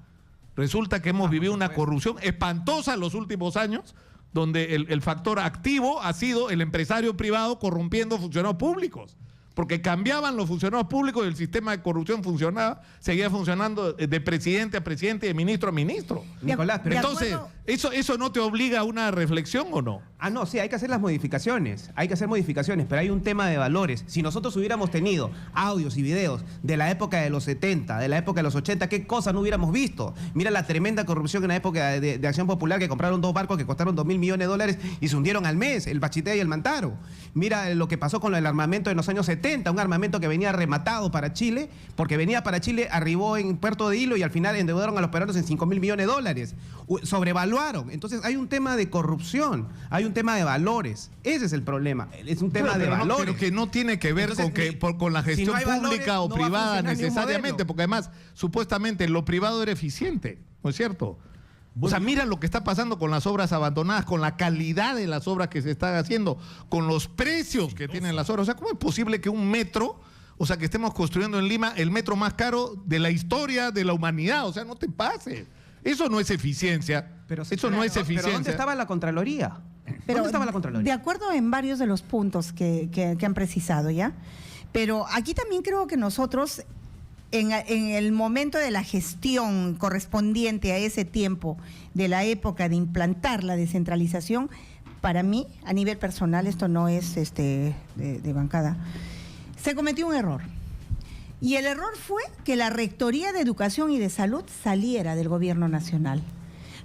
Resulta que hemos vivido una corrupción espantosa en los últimos años, donde el factor activo ha sido el empresario privado corrompiendo funcionarios públicos. Porque cambiaban los funcionarios públicos y el sistema de corrupción seguía funcionando de presidente a presidente y de ministro a ministro. Nicolás, pero De Entonces, acuerdo. ¿eso no te obliga a una reflexión o no? No, sí, hay que hacer las modificaciones, pero hay un tema de valores. Si nosotros hubiéramos tenido audios y videos de la época de los 70, de la época de los 80, ¿qué cosa no hubiéramos visto? Mira la tremenda corrupción en la época de Acción Popular, que compraron 2 barcos que costaron $2.000 millones y se hundieron al mes, el Bachitea y el Mantaro. Mira lo que pasó con el armamento en los años 70, un armamento que venía rematado para Chile, porque venía para Chile, arribó en Puerto de Hilo y al final endeudaron a los peruanos en $5.000 millones. Sobrevaluaron. Entonces hay un tema de corrupción, hay un tema de valores. Ese es el problema. Es un tema de valores. Pero que no tiene que ver Entonces, con la si gestión no hay valores, pública o no va a privada funcionar ni un necesariamente, modelo. porque además, supuestamente, lo privado era eficiente, ¿no es cierto? O sea, mira lo que está pasando con las obras abandonadas, con la calidad de las obras que se están haciendo, con los precios que tienen las obras. O sea, ¿cómo es posible que un metro, o sea, que estemos construyendo en Lima el metro más caro de la historia de la humanidad? O sea, no te pases. Eso no es eficiencia. Eso no es eficiencia. ¿Pero dónde estaba la Contraloría? ¿Dónde estaba la Contraloría? De acuerdo en varios de los puntos que han precisado, ¿ya? Pero aquí también creo que nosotros, en el momento de la gestión correspondiente a ese tiempo, de la época de implantar la descentralización, para mí, a nivel personal, esto no es de bancada, se cometió un error. Y el error fue que la Rectoría de Educación y de Salud saliera del gobierno nacional.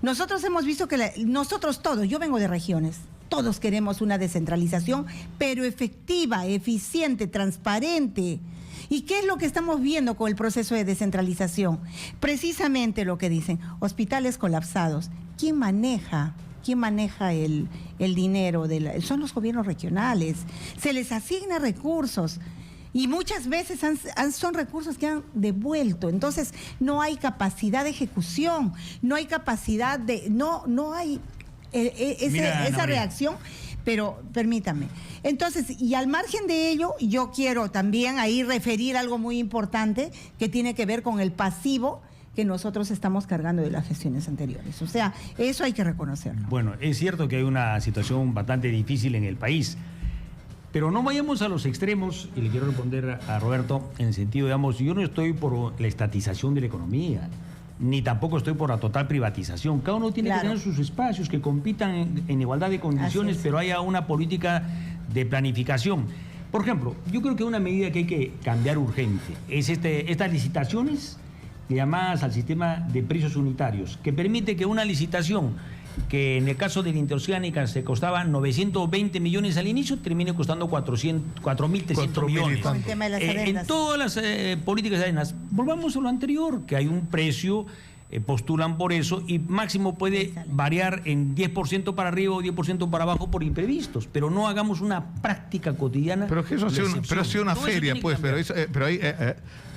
Nosotros hemos visto que nosotros todos, yo vengo de regiones, todos queremos una descentralización, pero efectiva, eficiente, transparente. ¿Y qué es lo que estamos viendo con el proceso de descentralización? Precisamente lo que dicen, hospitales colapsados. ¿Quién maneja el dinero? Son los gobiernos regionales. Se les asigna recursos. Y muchas veces son recursos que han devuelto. Entonces, no hay capacidad de ejecución, no hay capacidad de... No hay esa Mira, reacción. Pero permítame. Entonces, y al margen de ello, yo quiero también ahí referir algo muy importante que tiene que ver con el pasivo que nosotros estamos cargando de las gestiones anteriores. O sea, eso hay que reconocerlo. Bueno, es cierto que hay una situación bastante difícil en el país, pero no vayamos a los extremos, y le quiero responder a Roberto, en el sentido, digamos, yo no estoy por la estatización de la economía, ni tampoco estoy por la total privatización. Cada uno tiene que tener sus espacios, que compitan en igualdad de condiciones, pero haya una política de planificación. Por ejemplo, yo creo que una medida que hay que cambiar urgente es estas licitaciones llamadas al sistema de precios unitarios, que permite que una licitación que en el caso de la Interoceánica se costaba 920 millones al inicio, termine costando 4.300 millones. Con el tema de las arenas. En todas las políticas de arenas, volvamos a lo anterior, que hay un precio, postulan por eso, y máximo puede variar en 10% para arriba o 10% para abajo por imprevistos, pero no hagamos una práctica cotidiana. Pero que eso ha sido una feria, pues, pero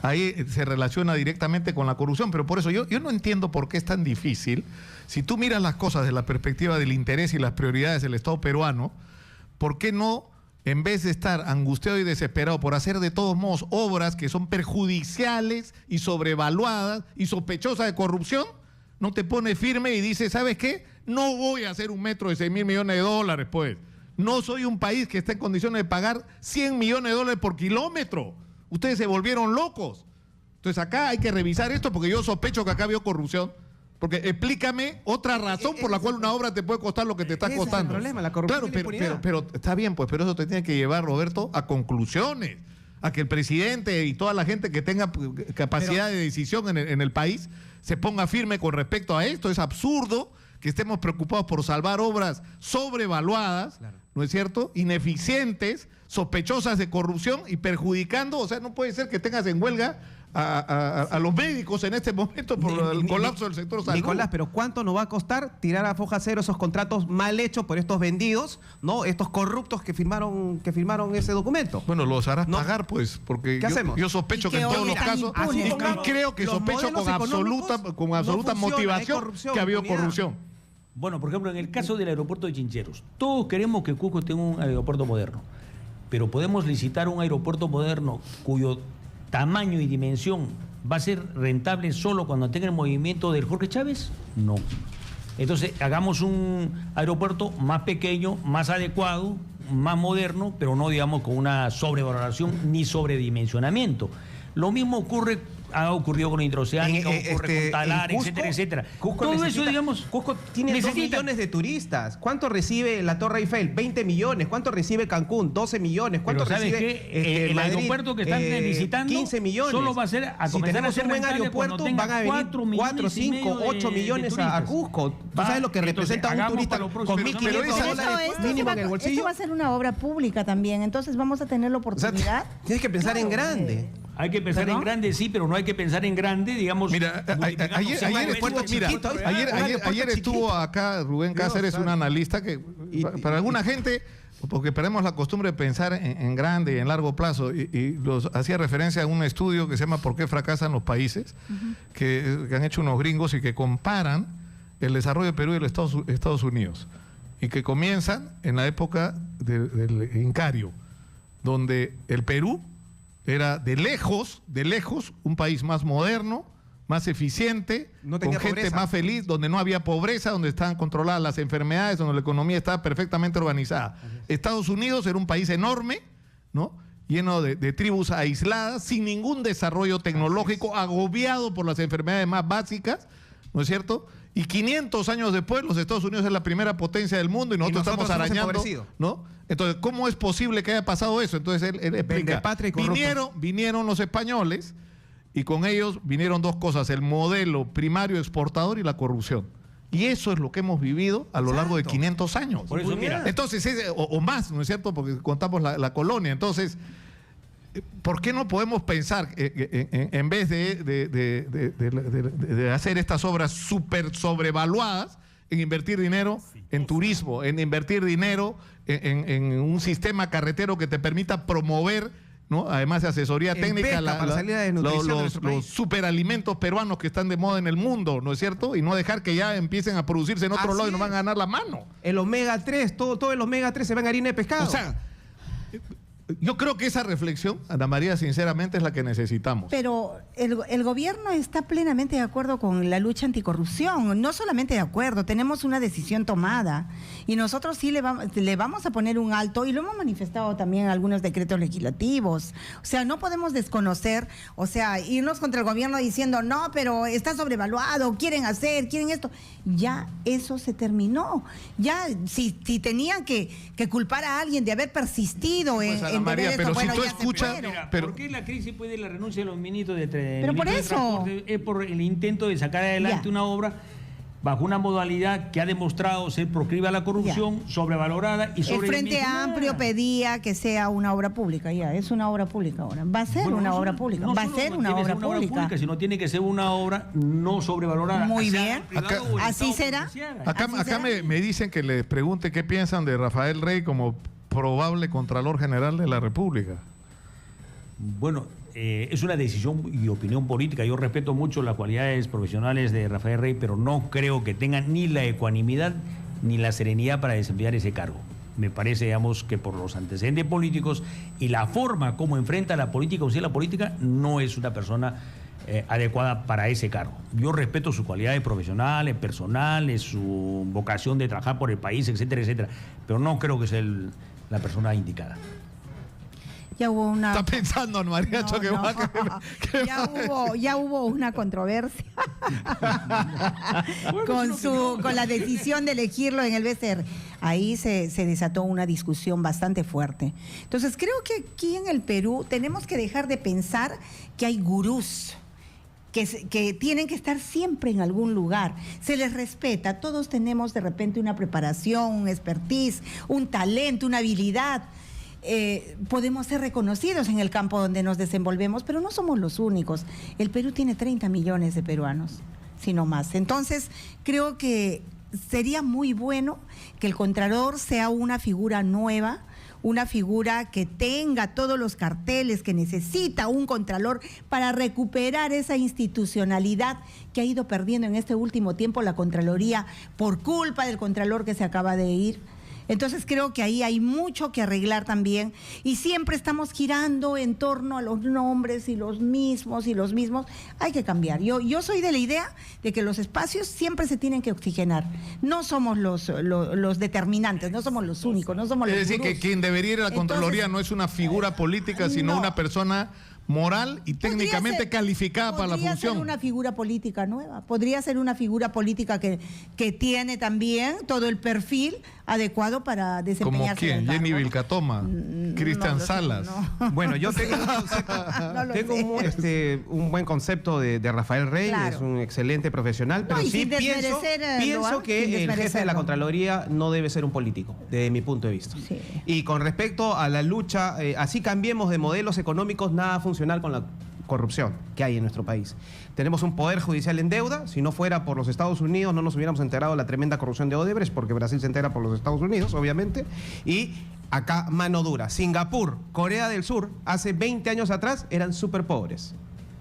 ahí se relaciona directamente con la corrupción. Pero por eso yo no entiendo por qué es tan difícil. Si tú miras las cosas desde la perspectiva del interés y las prioridades del Estado peruano, ¿por qué no, en vez de estar angustiado y desesperado por hacer de todos modos obras que son perjudiciales y sobrevaluadas y sospechosas de corrupción, no te pones firme y dices, ¿sabes qué? No voy a hacer un metro de 6.000 millones de dólares, pues. No soy un país que esté en condiciones de pagar 100 millones de dólares por kilómetro. Ustedes se volvieron locos. Entonces acá hay que revisar esto porque yo sospecho que acá había corrupción. Porque explícame otra razón por la cual una obra te puede costar lo que te está costando. Es el problema, la corrupción. Claro, pero está bien, pues, pero eso te tiene que llevar, Roberto, a conclusiones. A que el presidente y toda la gente que tenga capacidad de decisión en el país se ponga firme con respecto a esto. Es absurdo que estemos preocupados por salvar obras sobrevaluadas, ¿no es cierto? Ineficientes, sospechosas de corrupción y perjudicando. O sea, no puede ser que tengas en huelga a los médicos en este momento por el colapso del sector salud. Nicolás, pero ¿cuánto nos va a costar tirar a foja cero esos contratos mal hechos por estos vendidos, ¿no? Estos corruptos que firmaron ese documento? Bueno, los harás pagar, pues, porque ¿qué hacemos? Yo sospecho que en todos los casos, y creo que sospecho con absoluta motivación que ha habido corrupción. Bueno, por ejemplo, en el caso del aeropuerto de Chincheros, todos queremos que Cusco tenga un aeropuerto moderno, pero podemos licitar un aeropuerto moderno cuyo tamaño y dimensión va a ser rentable solo cuando tenga el movimiento del Jorge Chávez. No. Entonces, hagamos un aeropuerto más pequeño, más adecuado, más moderno, pero no, digamos, con una sobrevaloración ni sobredimensionamiento. Lo mismo ha ocurrido con Interoceánica, ocurre con Talar, Cusco, etcétera, etcétera. Cusco todo eso, digamos, Cusco tiene 2 millones de turistas. ¿Cuánto recibe la Torre Eiffel? 20 millones. ¿Cuánto recibe Cancún? 12 millones. ¿Cuánto pero ¿sabes recibe qué? El Madrid? aeropuerto que están licitando 15 millones. solo va a ser a comenzar a ser buen rentable aeropuerto, cuando tenga van a venir 4, 5, 8 millones a Cusco. ¿Tú sabes lo que representa un turista con $1.500 mínimo en el bolsillo? Esto va a ser una obra pública también, entonces vamos a tener la oportunidad. O sea, tienes que pensar en grande. Hay que pensar en grande, sí, pero no hay que pensar en grande, digamos. Mira, ayer estuvo acá Rubén Cáceres, un analista que para alguna gente, porque tenemos la costumbre de pensar en grande y en largo plazo, y hacía referencia a un estudio que se llama ¿Por qué fracasan los países? Que han hecho unos gringos y que comparan el desarrollo de Perú y de los Estados Unidos, y que comienzan en la época del Incario, donde el Perú era de lejos, un país más moderno, más eficiente, con gente más feliz, donde no había pobreza, donde estaban controladas las enfermedades, donde la economía estaba perfectamente organizada. Estados Unidos era un país enorme, ¿no? Lleno de tribus aisladas, sin ningún desarrollo tecnológico, agobiado por las enfermedades más básicas, ¿no es cierto? Y 500 años después, los Estados Unidos es la primera potencia del mundo y nosotros estamos arañando, ¿no? Entonces, ¿cómo es posible que haya pasado eso? Entonces, él explica. Vinieron los españoles y con ellos vinieron dos cosas, el modelo primario exportador y la corrupción. Y eso es lo que hemos vivido a lo largo de 500 años. Por eso, mira. Entonces, o más, ¿no es cierto? Porque contamos la colonia. Entonces, ¿por qué no podemos pensar, en vez de hacer estas obras súper sobrevaluadas, en invertir dinero en turismo, en invertir dinero en un sistema carretero que te permita promover ¿no? Además de asesoría En técnica, pesca, para salir a desnutrición de nuestro los país. superalimentos peruanos que están de moda en el mundo, ¿no es cierto? Y no dejar que ya empiecen a producirse en otro Así lado y nos es. van a ganar la mano. El omega 3, todo el omega 3 se va en harina de pescado. O sea, yo creo que esa reflexión, Ana María, sinceramente es la que necesitamos. Pero el gobierno está plenamente de acuerdo con la lucha anticorrupción. No solamente de acuerdo, tenemos una decisión tomada. Y nosotros sí le vamos a poner un alto, y lo hemos manifestado también en algunos decretos legislativos. O sea, no podemos desconocer, o sea, irnos contra el gobierno diciendo, no, pero está sobrevaluado, quieren esto. Ya eso se terminó. Ya, si tenían que culpar a alguien de haber persistido Pues, Ana en María, beber pero esto, si bueno, tú ya se escuchas- fueron. Mira, pero- ¿por qué la crisis puede la renuncia de los ministros de Pero por ministros de eso. Transporte? Es por el intento de sacar adelante Ya. una obra bajo una modalidad que ha demostrado ser proclive a la corrupción, sobrevalorada y El Frente sobredimensionada. Amplio pedía que sea una obra pública, ya, es una obra pública ahora. Va a ser Bueno, una no obra solo- pública, no va a solo ser una tiene que obra ser pública. sino tiene que ser una obra no sobrevalorada. Muy sea bien. el privado Acá- o el ¿Así Estado será? beneficiara. Acá ¿Así será? me dicen que les pregunte qué piensan de Rafael Rey como probable Contralor General de la República. Bueno, es una decisión y opinión política. Yo respeto mucho las cualidades profesionales de Rafael Rey, pero no creo que tenga ni la ecuanimidad ni la serenidad para desempeñar ese cargo. Me parece, digamos, que por los antecedentes políticos y la forma como enfrenta la política, o sea, la política, no es una persona adecuada para ese cargo. Yo respeto sus cualidades profesionales, personales, su vocación de trabajar por el país, etcétera, etcétera, pero no creo que sea la persona indicada. Ya hubo una... Está pensando, Ana María, No, que no. va a- que Ya hubo una controversia con la decisión de elegirlo en el BCR. Ahí se desató una discusión bastante fuerte. Entonces creo que aquí en el Perú tenemos que dejar de pensar que hay gurús que tienen que estar siempre en algún lugar. Se les respeta, todos tenemos de repente una preparación, un expertise, un talento, una habilidad. Podemos ser reconocidos en el campo donde nos desenvolvemos, pero no somos los únicos. El Perú tiene 30 millones de peruanos, si no más. Entonces, creo que sería muy bueno que el Contralor sea una figura nueva, una figura que tenga todos los carteles que necesita un Contralor para recuperar esa institucionalidad que ha ido perdiendo en este último tiempo la Contraloría por culpa del Contralor que se acaba de ir. Entonces creo que ahí hay mucho que arreglar también, y siempre estamos girando en torno a los nombres y los mismos. Hay que cambiar. Yo soy de la idea de que los espacios siempre se tienen que oxigenar. No somos los determinantes, no somos los únicos, no somos Es los decir, que gurús. quien debería ir a la Contraloría Entonces, no es una figura política, sino no. una persona moral y técnicamente Podría ser- calificada para la Podría función. ser una figura política nueva, podría ser una figura política que tiene también todo el perfil adecuado para ¿Como desempeñarse en quién? el cargo. Jenny Vilcatoma, Cristian No lo sé, Salas. no. Bueno, yo tengo un concepto, No lo tengo sé. un buen concepto de Rafael Rey, Claro. es un excelente profesional, pero No, y sí sin pienso, desmerecerlo, sin que el jefe de la desmerecerlo. Contraloría no debe ser un político, desde mi punto de vista. Sí. Y con respecto a la lucha, así cambiemos de modelos económicos, nada funcional con la corrupción que hay en nuestro país. Tenemos un poder judicial en deuda. Si no fuera por los Estados Unidos, no nos hubiéramos enterado de la tremenda corrupción de Odebrecht, porque Brasil se entera por los Estados Unidos, obviamente. Y acá mano dura. Singapur, Corea del Sur, hace 20 años atrás eran súper pobres.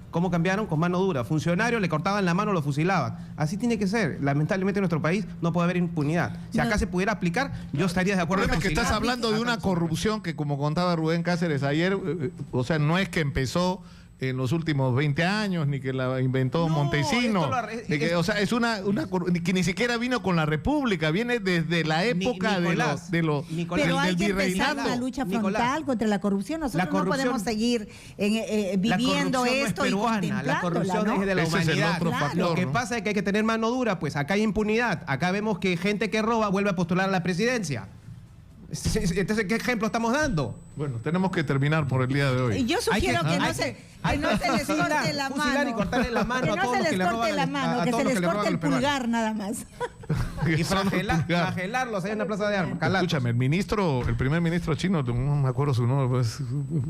¿Cómo cambiaron? Con mano dura. Funcionarios le cortaban la mano, lo fusilaban. Así tiene que ser. Lamentablemente en nuestro país no puede haber impunidad. Si acá se pudiera aplicar, yo estaría de El acuerdo problema es que fusilar. estás hablando de una corrupción que, como contaba Rubén Cáceres ayer, o sea, no es que empezó en los últimos 20 años, ni que la inventó No, Montesino. esto O sea, es una que ni siquiera vino con la República, viene desde la época Nicolás, de los Nicolás. Pero hay del que empezar virreinato. una lucha Nicolás, frontal contra la corrupción. Nosotros la corrupción- no podemos seguir viviendo corrupción esto no es y peruana, contemplándola, la corrupción ¿no? es de la Ese es el humanidad. otro factor, Lo que ¿no? pasa es que hay que tener mano dura, pues acá hay impunidad. Acá vemos que gente que roba vuelve a postular a la presidencia. Entonces, ¿qué ejemplo estamos dando? Bueno, tenemos que terminar por el día de hoy. Yo sugiero que no hay se hay les corte la fusilar mano. y cortarle la mano Que a no todos se los que les le corte roban la a mano, que todos se los les que le roban corte a el los peruanos. pulgar nada más. y Solo pulgar. flagelarlos ahí en la plaza de armas. Calatos. Escúchame, el primer ministro chino, no me acuerdo su nombre, es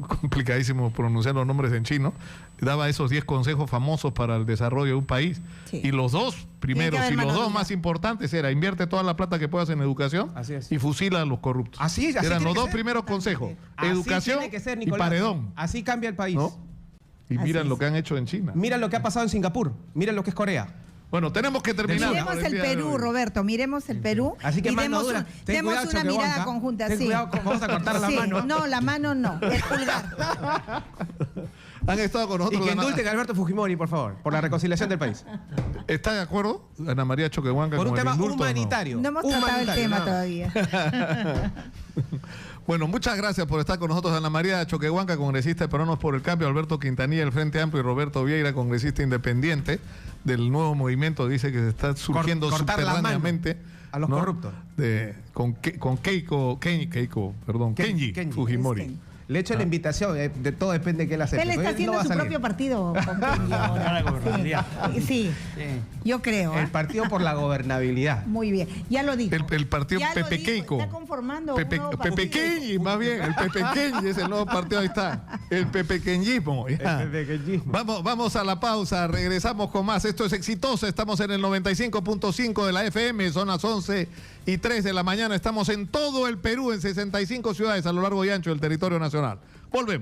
complicadísimo pronunciar los nombres en chino, daba esos 10 consejos famosos para el desarrollo de un país. Sí. Y los dos primeros haber y los mano dos dura. más importantes era invierte toda la plata que puedas en educación Así es. y fusila a los corruptos. Así Eran tiene los que dos ser. primeros consejos. Así Educación tiene que ser, y Nicolás. paredón. Así cambia el país. ¿No? Y Así miran es. lo que han hecho en China. Mira lo que ha pasado en Singapur. Mira lo que es Corea. Bueno, tenemos que terminar. Miremos por el día de Perú, hoy. Roberto, miremos el Perú. Así que y mano demos, dura. Ten demos cuidado, una mirada Choquehuanca. conjunta. Ten sí. cuidado, vamos a cortar la Sí, mano. No, la mano no, el pulgar. Han estado con Y nosotros. que Ana- indulten a Alberto Fujimori, por favor, por la reconciliación del país. ¿Está de acuerdo, Ana María Choquehuanca, Por un con el tema indulto o no? humanitario. No hemos tratado el Humanitario, tema nada. todavía. Bueno, muchas gracias por estar con nosotros, Ana María Choquehuanca, congresista de Peruanos por el Cambio, Alberto Quintanilla del Frente Amplio y Roberto Vieira, congresista independiente del nuevo movimiento, dice que se está surgiendo cortar la mano subterráneamente a los corruptos. Con Kenji Kenji. Fujimori. Kenji. Le he hecho la invitación, de todo depende de qué él acepte. Él está No haciendo va a su salir. propio partido con Kenji ahora. Gana gobernabilidad. Sí, sí, yo creo. El ¿ah? Partido por la Gobernabilidad. Muy bien, ya lo dijo. El partido Ya lo Pepe dijo, Keiko. Está conformando Pepe, un nuevo Pepe partido. Kenji, más bien. El Pepe Kenji es el nuevo partido. Ahí está. El Pepe Kenjismo. ya. El pepequeñismo. Vamos a la pausa. Regresamos con más. Esto es Exitosa. Estamos en el 95.5 de la FM. Son las 11:03 de la mañana. Estamos en todo el Perú, en 65 ciudades a lo largo y ancho del territorio nacional. Volvemos.